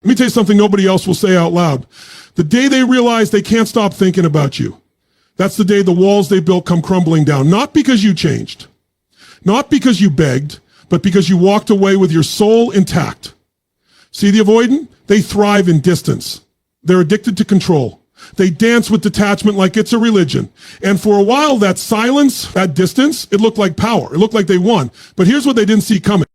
Let me tell you something nobody else will say out loud. The day they realize they can't stop thinking about you, that's the day the walls they built come crumbling down. Not because you changed, not because you begged, but because you walked away with your soul intact. See the avoidant? They thrive in distance. They're addicted to control. They dance with detachment like it's a religion. And for a while, that silence, that distance, it looked like power. It looked like they won. But here's what they didn't see coming.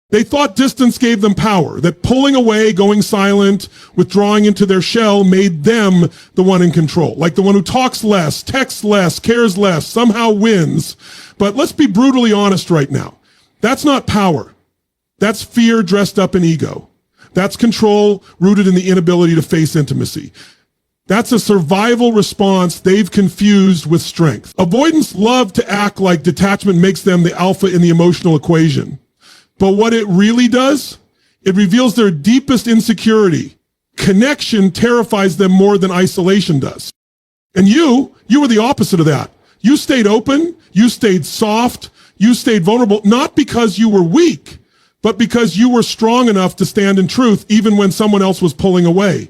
They thought distance gave them power, that pulling away, going silent, withdrawing into their shell made them the one in control. Like the one who talks less, texts less, cares less, somehow wins. But let's be brutally honest right now. That's not power. That's fear dressed up in ego. That's control rooted in the inability to face intimacy. That's a survival response they've confused with strength. Avoidants love to act like detachment makes them the alpha in the emotional equation. But what it really does, it reveals their deepest insecurity. Connection terrifies them more than isolation does. And you were the opposite of that. You stayed open, you stayed soft, you stayed vulnerable, not because you were weak, but because you were strong enough to stand in truth even when someone else was pulling away.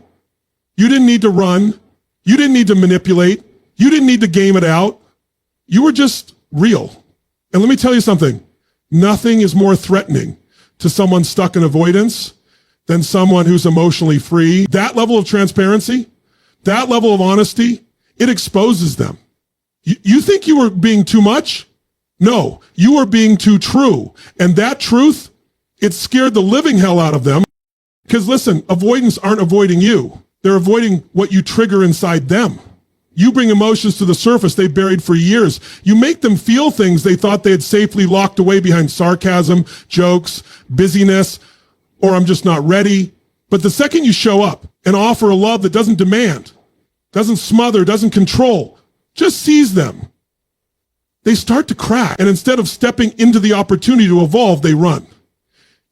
You didn't need to run. You didn't need to manipulate. You didn't need to game it out. You were just real. And let me tell you something. Nothing is more threatening to someone stuck in avoidance than someone who's emotionally free. That level of transparency, that level of honesty, it exposes them. You think you were being too much? No, you were being too true. And that truth, it scared the living hell out of them. Because listen, avoidants aren't avoiding you. They're avoiding what you trigger inside them. You bring emotions to the surface they buried for years. You make them feel things they thought they had safely locked away behind sarcasm, jokes, busyness, or I'm just not ready. But the second you show up and offer a love that doesn't demand, doesn't smother, doesn't control, just sees them, they start to crack. And instead of stepping into the opportunity to evolve, they run.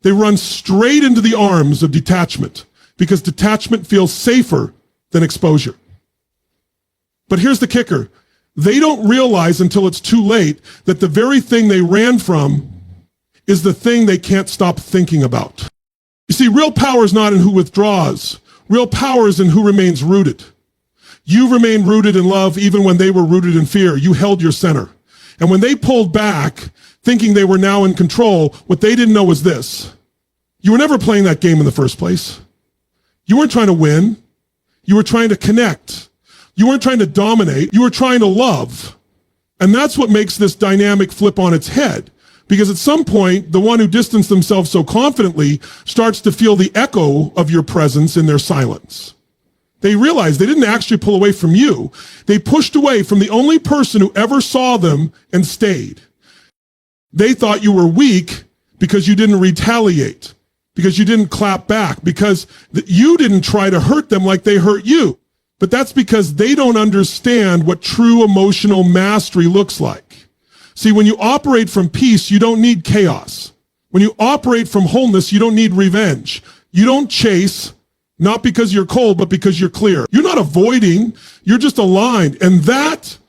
They run straight into the arms of detachment because detachment feels safer than exposure. But here's the kicker. They don't realize until it's too late that the very thing they ran from is the thing they can't stop thinking about. You see, real power is not in who withdraws. Real power is in who remains rooted. You remained rooted in love even when they were rooted in fear. You held your center. And when they pulled back, thinking they were now in control, what they didn't know was this. You were never playing that game in the first place. You weren't trying to win. You were trying to connect. You weren't trying to dominate. You were trying to love. And that's what makes this dynamic flip on its head. Because at some point, the one who distanced themselves so confidently starts to feel the echo of your presence in their silence. They realize they didn't actually pull away from you. They pushed away from the only person who ever saw them and stayed. They thought you were weak because you didn't retaliate, because you didn't clap back, because you didn't try to hurt them like they hurt you. But that's because they don't understand what true emotional mastery looks like. See, when you operate from peace, you don't need chaos. When you operate from wholeness, you don't need revenge. You don't chase, not because you're cold, but because you're clear. You're not avoiding, you're just aligned. And that's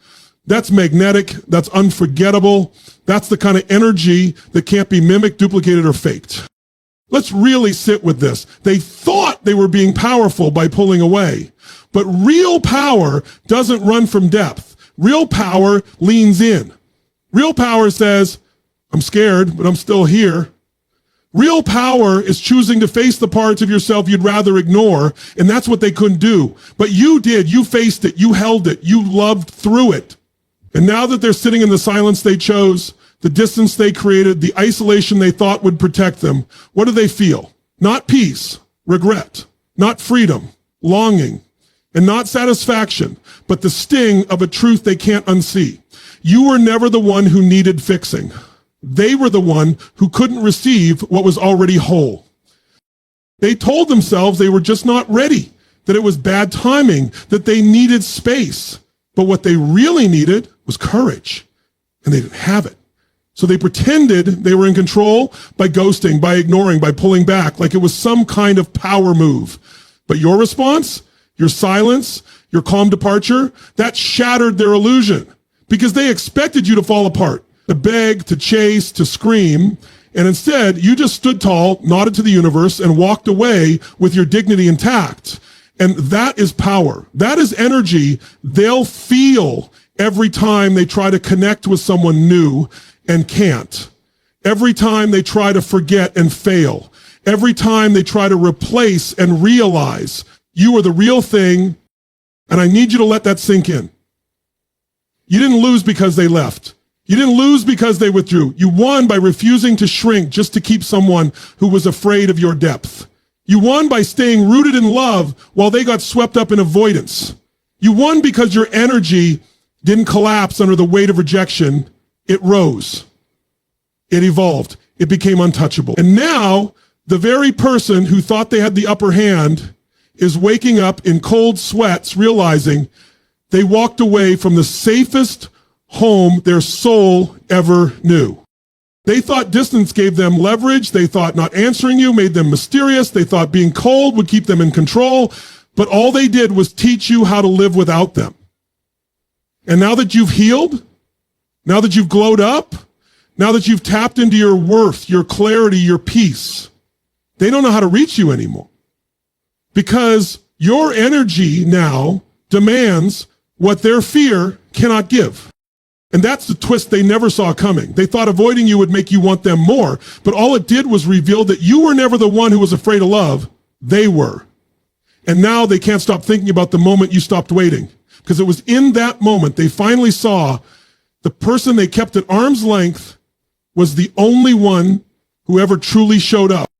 magnetic, that's unforgettable. That's the kind of energy that can't be mimicked, duplicated, or faked. Let's really sit with this. They thought they were being powerful by pulling away. But real power doesn't run from depth. Real power leans in. Real power says, I'm scared, but I'm still here. Real power is choosing to face the parts of yourself you'd rather ignore, and that's what they couldn't do. But you did. You faced it. You held it. You loved through it. And now that they're sitting in the silence they chose, the distance they created, the isolation they thought would protect them, what do they feel? Not peace, regret, not freedom, longing, and not satisfaction, but the sting of a truth they can't unsee. You were never the one who needed fixing. They were the one who couldn't receive what was already whole. They told themselves they were just not ready, that it was bad timing, that they needed space. But what they really needed was courage, and they didn't have it. So they pretended they were in control by ghosting, by ignoring, by pulling back, like it was some kind of power move. But your response, your silence, your calm departure, that shattered their illusion because they expected you to fall apart, to beg, to chase, to scream. And instead, you just stood tall, nodded to the universe, and walked away with your dignity intact. And that is power. That is energy they'll feel every time they try to connect with someone new and can't. Every time they try to forget and fail. Every time they try to replace and realize you are the real thing, and I need you to let that sink in. You didn't lose because they left. You didn't lose because they withdrew. You won by refusing to shrink just to keep someone who was afraid of your depth. You won by staying rooted in love while they got swept up in avoidance. You won because your energy didn't collapse under the weight of rejection. It rose. It evolved. It became untouchable. And now, the very person who thought they had the upper hand is waking up in cold sweats, realizing they walked away from the safest home their soul ever knew. They thought distance gave them leverage. They thought not answering you made them mysterious. They thought being cold would keep them in control. But all they did was teach you how to live without them. And now that you've healed, now that you've glowed up, now that you've tapped into your worth, your clarity, your peace, they don't know how to reach you anymore. Because your energy now demands what their fear cannot give. And that's the twist they never saw coming. They thought avoiding you would make you want them more, but all it did was reveal that you were never the one who was afraid of love. They were. And now they can't stop thinking about the moment you stopped waiting. Because it was in that moment they finally saw the person they kept at arm's length was the only one who ever truly showed up.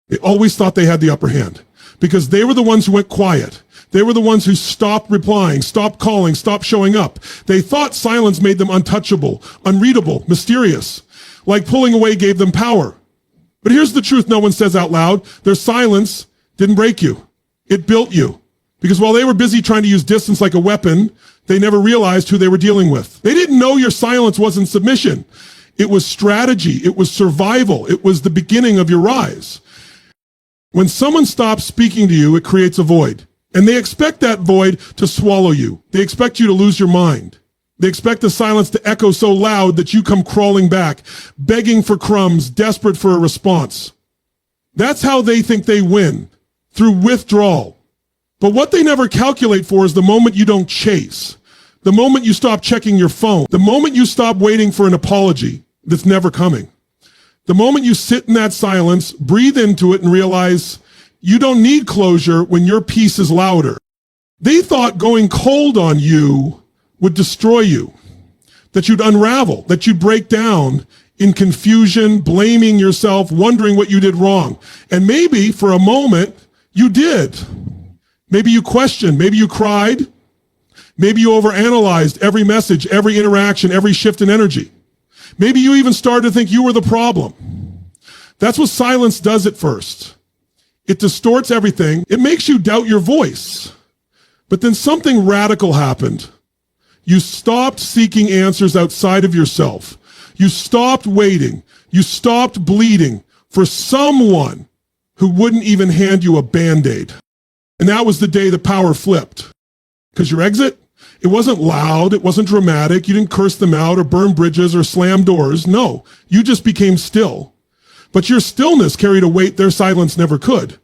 They always thought they had the upper hand because they were the ones who went quiet. They were the ones who stopped replying, stopped calling, stopped showing up. They thought silence made them untouchable, unreadable, mysterious, like pulling away gave them power. But here's the truth no one says out loud. Their silence didn't break you. It built you. Because while they were busy trying to use distance like a weapon, they never realized who they were dealing with. They didn't know your silence wasn't submission. It was strategy. It was survival. It was the beginning of your rise. When someone stops speaking to you, it creates a void. And they expect that void to swallow you. They expect you to lose your mind. They expect the silence to echo so loud that you come crawling back, begging for crumbs, desperate for a response. That's how they think they win, through withdrawal. But what they never calculate for is the moment you don't chase, the moment you stop checking your phone, the moment you stop waiting for an apology that's never coming. The moment you sit in that silence, breathe into it, and realize you don't need closure when your peace is louder. They thought going cold on you would destroy you, that you'd unravel, that you'd break down in confusion, blaming yourself, wondering what you did wrong. And maybe for a moment you did. Maybe you questioned, maybe you cried, maybe you overanalyzed every message, every interaction, every shift in energy. Maybe you even started to think you were the problem. That's what silence does at first. It distorts everything. It makes you doubt your voice. But then something radical happened. You stopped seeking answers outside of yourself. You stopped waiting. You stopped bleeding for someone who wouldn't even hand you a Band-Aid. And that was the day the power flipped. Because your exit, it wasn't loud. It wasn't dramatic. You didn't curse them out or burn bridges or slam doors. No, you just became still. But your stillness carried a weight their silence never could.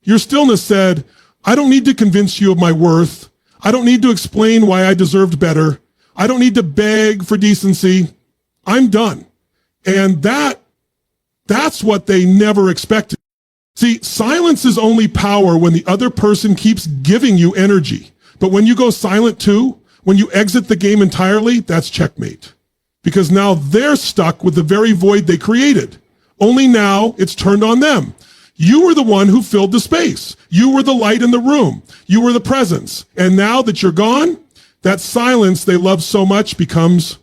Your stillness said, I don't need to convince you of my worth. I don't need to explain why I deserved better. I don't need to beg for decency. I'm done. And that's what they never expected. See, silence is only power when the other person keeps giving you energy. But when you go silent too, when you exit the game entirely, that's checkmate. Because now they're stuck with the very void they created. Only now it's turned on them. You were the one who filled the space. You were the light in the room. You were the presence. And now that you're gone, that silence they love so much becomes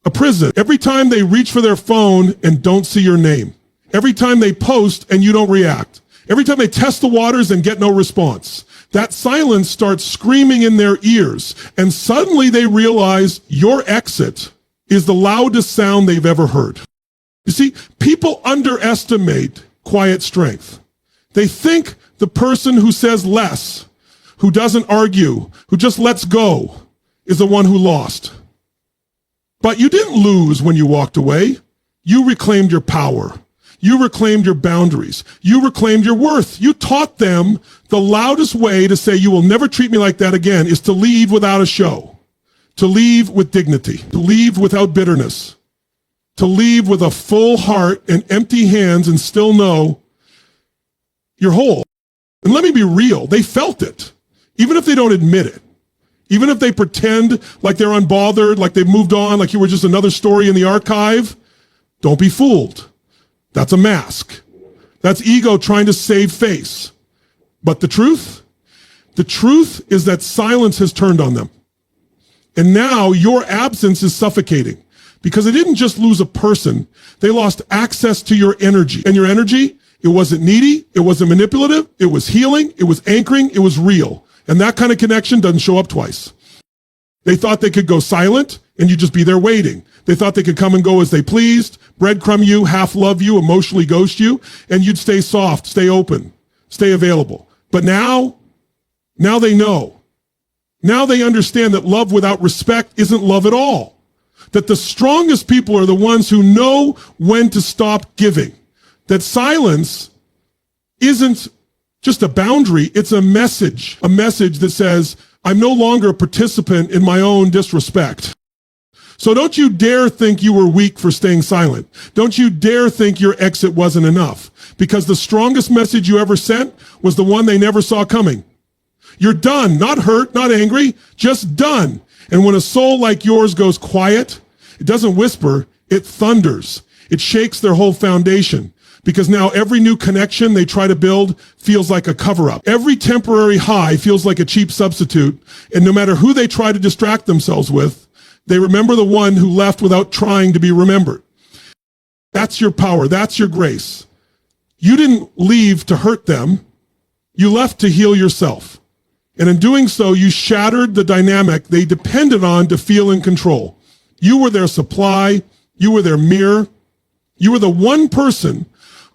a prison. Every time they reach for their phone and don't see your name. Every time they post and you don't react. Every time they test the waters and get no response. That silence starts screaming in their ears. And suddenly they realize your exit is the loudest sound they've ever heard. You see, people underestimate quiet strength. They think the person who says less, who doesn't argue, who just lets go, is the one who lost. But you didn't lose when you walked away. You reclaimed your power. You reclaimed your boundaries. You reclaimed your worth. You taught them the loudest way to say you will never treat me like that again is to leave without a show, to leave with dignity, to leave without bitterness, to leave with a full heart and empty hands and still know you're whole. And let me be real, they felt it, even if they don't admit it. Even if they pretend like they're unbothered, like they've moved on, like you were just another story in the archive, don't be fooled. That's a mask. That's ego trying to save face. But the truth is that silence has turned on them. And now your absence is suffocating because they didn't just lose a person. They lost access to your energy. And your energy, it wasn't needy. It wasn't manipulative. It was healing. It was anchoring. It was real. And that kind of connection doesn't show up twice. They thought they could go silent and you'd just be there waiting. They thought they could come and go as they pleased, breadcrumb you, half love you, emotionally ghost you, and you'd stay soft, stay open, stay available. But now they know. Now they understand that love without respect isn't love at all. That the strongest people are the ones who know when to stop giving. That silence isn't just a boundary, it's a message that says, I'm no longer a participant in my own disrespect. So don't you dare think you were weak for staying silent. Don't you dare think your exit wasn't enough, because the strongest message you ever sent was the one they never saw coming. You're done, not hurt, not angry, just done. And when a soul like yours goes quiet, it doesn't whisper, it thunders. It shakes their whole foundation. Because now every new connection they try to build feels like a cover-up. Every temporary high feels like a cheap substitute. And no matter who they try to distract themselves with, they remember the one who left without trying to be remembered. That's your power. That's your grace. You didn't leave to hurt them. You left to heal yourself. And in doing so, you shattered the dynamic they depended on to feel in control. You were their supply. You were their mirror. You were the one person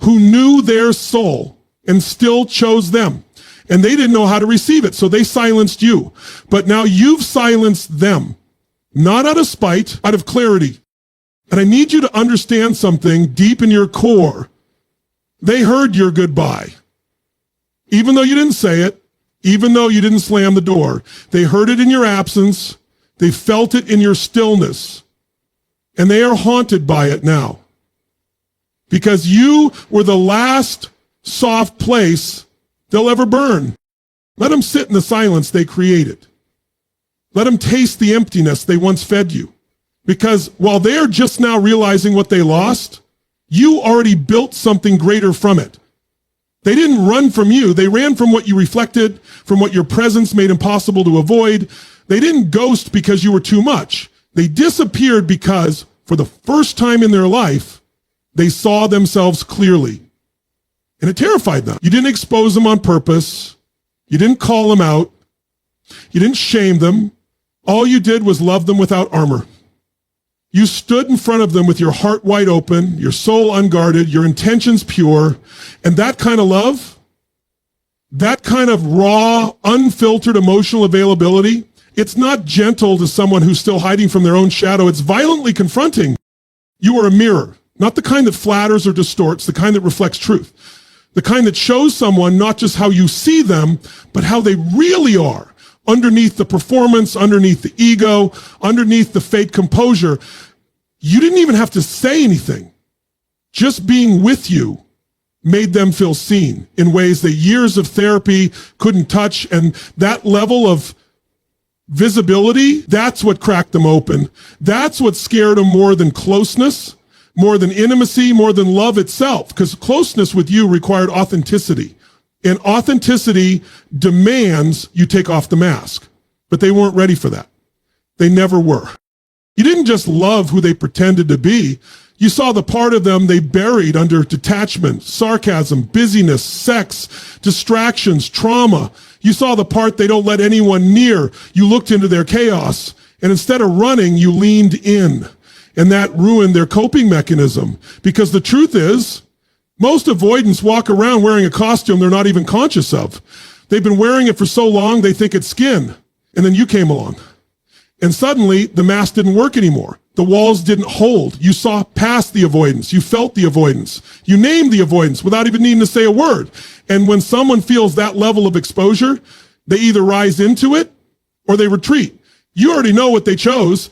who knew their soul and still chose them. And they didn't know how to receive it, so they silenced you. But now you've silenced them, not out of spite, out of clarity. And I need you to understand something deep in your core. They heard your goodbye. Even though you didn't say it, even though you didn't slam the door, they heard it in your absence. They felt it in your stillness. And they are haunted by it now. Because you were the last soft place they'll ever burn. Let them sit in the silence they created. Let them taste the emptiness they once fed you. Because while they're just now realizing what they lost, you already built something greater from it. They didn't run from you. They ran from what you reflected, from what your presence made impossible to avoid. They didn't ghost because you were too much. They disappeared because, for the first time in their life, they saw themselves clearly. And it terrified them. You didn't expose them on purpose. You didn't call them out. You didn't shame them. All you did was love them without armor. You stood in front of them with your heart wide open, your soul unguarded, your intentions pure. And that kind of love, that kind of raw, unfiltered emotional availability, it's not gentle to someone who's still hiding from their own shadow. It's violently confronting. You are a mirror. Not the kind that flatters or distorts, the kind that reflects truth. The kind that shows someone not just how you see them, but how they really are, underneath the performance, underneath the ego, underneath the fake composure. You didn't even have to say anything. Just being with you made them feel seen in ways that years of therapy couldn't touch. And that level of visibility, that's what cracked them open. That's what scared them more than closeness, more than intimacy, more than love itself, because closeness with you required authenticity. And authenticity demands you take off the mask. But they weren't ready for that. They never were. You didn't just love who they pretended to be. You saw the part of them they buried under detachment, sarcasm, busyness, sex, distractions, trauma. You saw the part they don't let anyone near. You looked into their chaos, and instead of running, you leaned in. And that ruined their coping mechanism. Because the truth is, most avoidants walk around wearing a costume they're not even conscious of. They've been wearing it for so long, they think it's skin. And then you came along. And suddenly, the mask didn't work anymore. The walls didn't hold. You saw past the avoidance. You felt the avoidance. You named the avoidance without even needing to say a word. And when someone feels that level of exposure, they either rise into it or they retreat. You already know what they chose.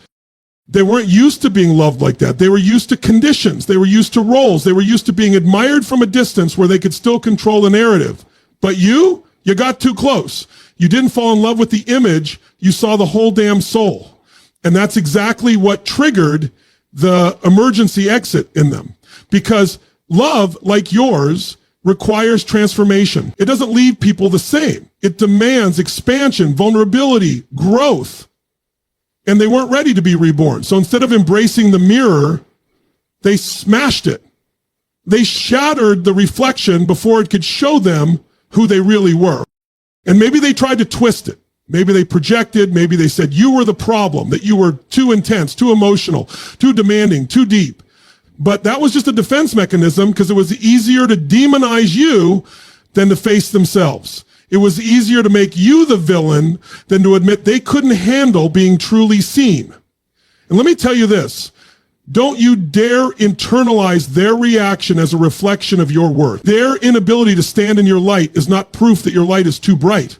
They weren't used to being loved like that. They were used to conditions. They were used to roles. They were used to being admired from a distance where they could still control the narrative. But you got too close. You didn't fall in love with the image. You saw the whole damn soul. And that's exactly what triggered the emergency exit in them. Because love, like yours, requires transformation. It doesn't leave people the same. It demands expansion, vulnerability, growth. And they weren't ready to be reborn. So instead of embracing the mirror, they smashed it. They shattered the reflection before it could show them who they really were. And maybe they tried to twist it. Maybe they projected, maybe they said you were the problem, that you were too intense, too emotional, too demanding, too deep. But that was just a defense mechanism because it was easier to demonize you than to face themselves. It was easier to make you the villain than to admit they couldn't handle being truly seen. And let me tell you this. Don't you dare internalize their reaction as a reflection of your worth. Their inability to stand in your light is not proof that your light is too bright.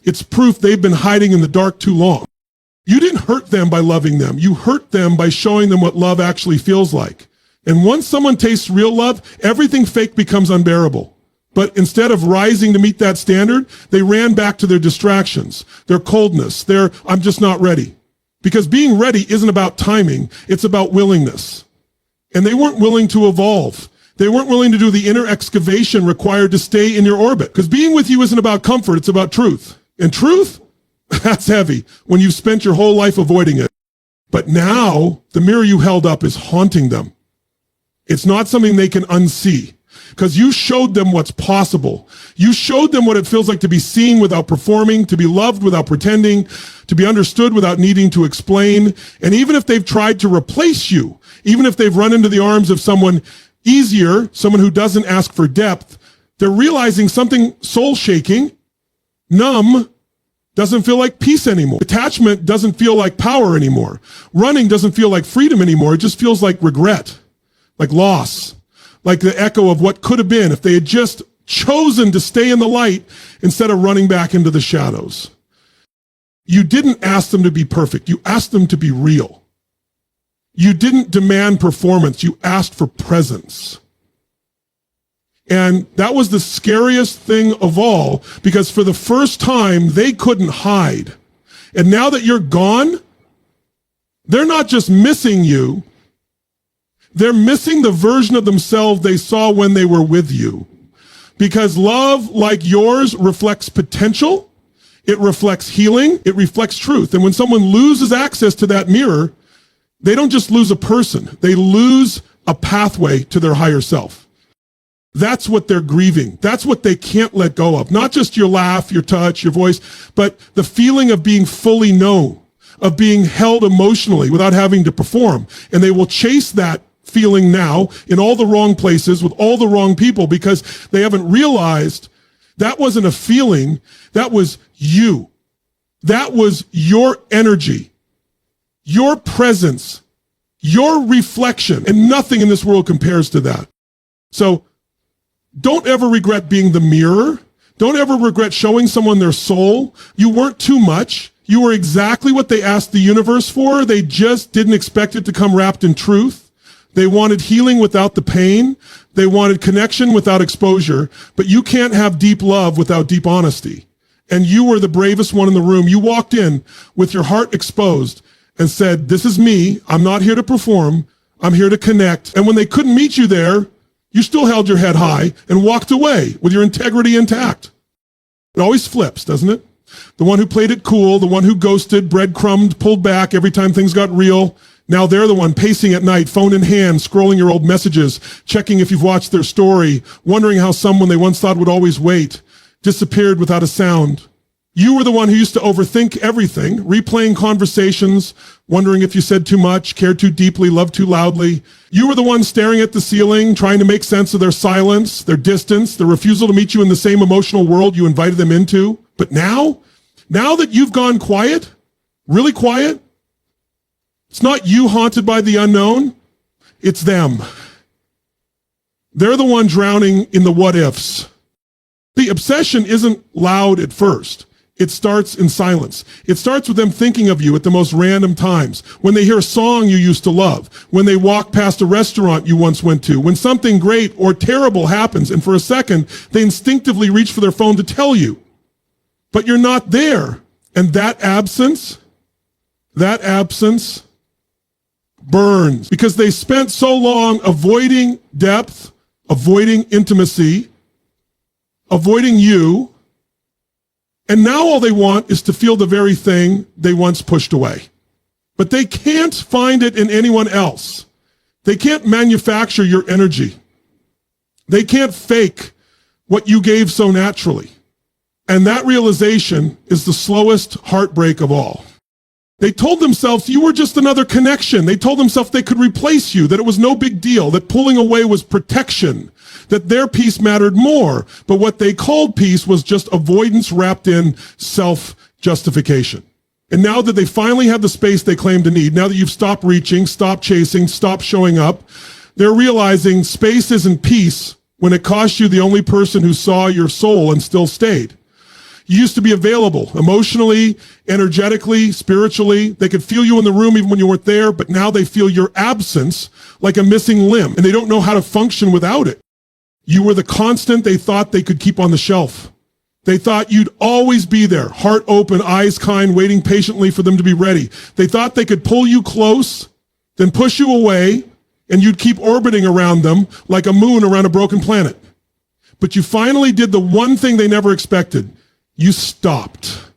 It's proof they've been hiding in the dark too long. You didn't hurt them by loving them. You hurt them by showing them what love actually feels like. And once someone tastes real love, everything fake becomes unbearable. But instead of rising to meet that standard, they ran back to their distractions, their coldness, their I'm just not ready. Because being ready isn't about timing, it's about willingness. And they weren't willing to evolve. They weren't willing to do the inner excavation required to stay in your orbit. Because being with you isn't about comfort, it's about truth. And truth, that's heavy when you've spent your whole life avoiding it. But now the mirror you held up is haunting them. It's not something they can unsee because you showed them what's possible. You showed them what it feels like to be seen without performing, to be loved without pretending, to be understood without needing to explain. And even if they've tried to replace you, even if they've run into the arms of someone easier, someone who doesn't ask for depth, they're realizing something soul-shaking. Numb doesn't feel like peace anymore. Detachment doesn't feel like power anymore. Running doesn't feel like freedom anymore. It just feels like regret, like loss, like the echo of what could have been if they had just chosen to stay in the light instead of running back into the shadows. You didn't ask them to be perfect. You asked them to be real. You didn't demand performance. You asked for presence. And that was the scariest thing of all, because for the first time, they couldn't hide. And now that you're gone, they're not just missing you. They're missing the version of themselves they saw when they were with you. Because love, like yours, reflects potential. It reflects healing. It reflects truth. And when someone loses access to that mirror, they don't just lose a person. They lose a pathway to their higher self. That's what they're grieving. That's what they can't let go of. Not just your laugh, your touch, your voice, but the feeling of being fully known, of being held emotionally without having to perform. And they will chase that feeling now in all the wrong places with all the wrong people because they haven't realized that wasn't a feeling. That was you. That was your energy, your presence, your reflection, and nothing in this world compares to that. So don't ever regret being the mirror. Don't ever regret showing someone their soul. You weren't too much. You were exactly what they asked the universe for. They just didn't expect it to come wrapped in truth. They wanted healing without the pain. They wanted connection without exposure. But you can't have deep love without deep honesty. And you were the bravest one in the room. You walked in with your heart exposed and said, this is me. I'm not here to perform. I'm here to connect. And when they couldn't meet you there, you still held your head high and walked away with your integrity intact. It always flips, doesn't it? The one who played it cool, the one who ghosted, breadcrumbed, pulled back every time things got real. Now they're the one pacing at night, phone in hand, scrolling your old messages, checking if you've watched their story, wondering how someone they once thought would always wait disappeared without a sound. You were the one who used to overthink everything, replaying conversations, wondering if you said too much, cared too deeply, loved too loudly. You were the one staring at the ceiling, trying to make sense of their silence, their distance, their refusal to meet you in the same emotional world you invited them into. But now that you've gone quiet, really quiet, It's not you haunted by the unknown. It's them. They're the one drowning in the what ifs. The obsession isn't loud at first. It starts in silence. It starts with them thinking of you at the most random times. When they hear a song you used to love. When they walk past a restaurant you once went to. When something great or terrible happens, and for a second, they instinctively reach for their phone to tell you. But you're not there. And that absence burns. Because they spent so long avoiding depth, avoiding intimacy, avoiding you, and now all they want is to feel the very thing they once pushed away. But they can't find it in anyone else. They can't manufacture your energy. They can't fake what you gave so naturally. And that realization is the slowest heartbreak of all. They told themselves you were just another connection. They told themselves they could replace you, that it was no big deal, that pulling away was protection, that their peace mattered more. But what they called peace was just avoidance wrapped in self-justification. And now that they finally have the space they claim to need, now that you've stopped reaching, stopped chasing, stopped showing up, they're realizing space isn't peace when it cost you the only person who saw your soul and still stayed. You used to be available emotionally, energetically, spiritually. They could feel you in the room even when you weren't there, but now they feel your absence like a missing limb, and they don't know how to function without it. You were the constant they thought they could keep on the shelf. They thought you'd always be there, heart open, eyes kind, waiting patiently for them to be ready. They thought they could pull you close, then push you away, and you'd keep orbiting around them like a moon around a broken planet. But you finally did the one thing they never expected. You stopped.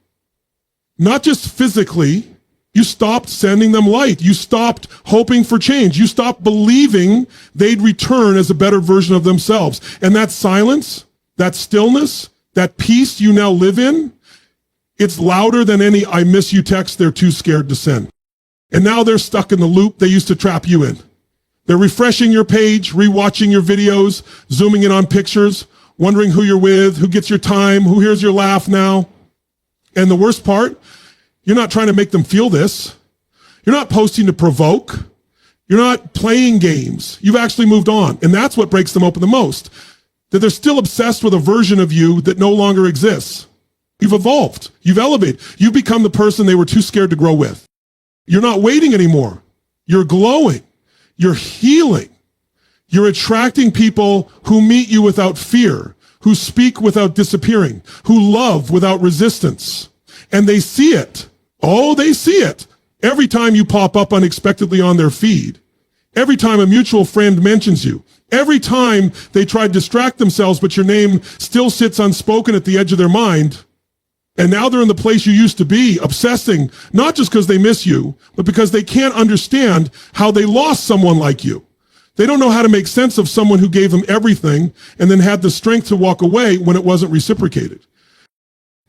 Not just physically, you stopped sending them light. You stopped hoping for change. You stopped believing they'd return as a better version of themselves. And that silence, that stillness, that peace you now live in, it's louder than any I miss you text they're too scared to send. And now they're stuck in the loop they used to trap you in. They're refreshing your page, rewatching your videos, zooming in on pictures, wondering who you're with, who gets your time, who hears your laugh now. And the worst part, you're not trying to make them feel this. You're not posting to provoke. You're not playing games. You've actually moved on. And that's what breaks them open the most. That they're still obsessed with a version of you that no longer exists. You've evolved. You've elevated. You've become the person they were too scared to grow with. You're not waiting anymore. You're glowing. You're healing. You're attracting people who meet you without fear, who speak without disappearing, who love without resistance. And they see it. Oh, they see it. Every time you pop up unexpectedly on their feed. Every time a mutual friend mentions you. Every time they try to distract themselves, but your name still sits unspoken at the edge of their mind. And now they're in the place you used to be, obsessing, not just because they miss you, but because they can't understand how they lost someone like you. They don't know how to make sense of someone who gave them everything and then had the strength to walk away when it wasn't reciprocated.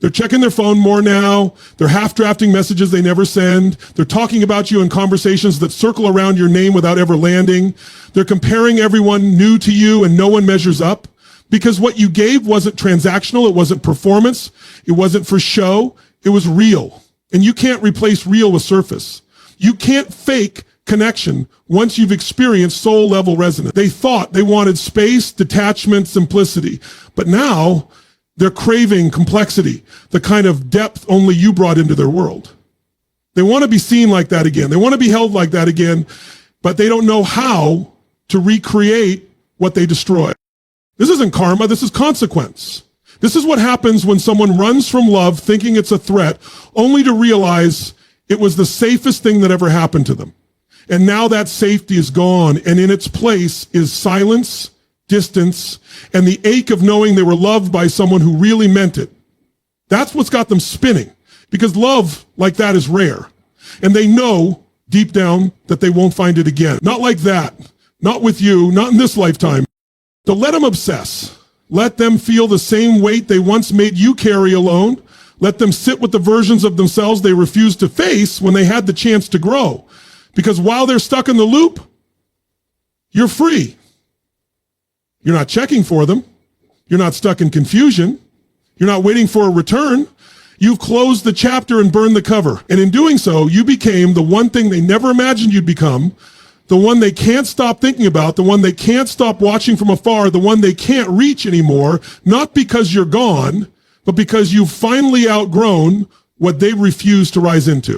They're checking their phone more now. They're half-drafting messages they never send. They're talking about you in conversations that circle around your name without ever landing. They're comparing everyone new to you and no one measures up. Because what you gave wasn't transactional. It wasn't performance. It wasn't for show. It was real. And you can't replace real with surface. You can't fake connection once you've experienced soul level resonance. They thought they wanted space, detachment, simplicity, but now they're craving complexity, the kind of depth only you brought into their world. They want to be seen like that again. They want to be held like that again, but they don't know how to recreate what they destroyed. This isn't karma, this is consequence. This is what happens when someone runs from love thinking it's a threat, only to realize it was the safest thing that ever happened to them. And now that safety is gone, and in its place is silence, distance, and the ache of knowing they were loved by someone who really meant it. That's what's got them spinning, because love like that is rare. And they know deep down that they won't find it again. Not like that. Not with you, not in this lifetime. So let them obsess. Let them feel the same weight they once made you carry alone. Let them sit with the versions of themselves they refused to face when they had the chance to grow. Because while they're stuck in the loop, you're free. You're not checking for them. You're not stuck in confusion. You're not waiting for a return. You've closed the chapter and burned the cover. And in doing so, you became the one thing they never imagined you'd become, the one they can't stop thinking about, the one they can't stop watching from afar, the one they can't reach anymore, not because you're gone, but because you've finally outgrown what they refuse to rise into.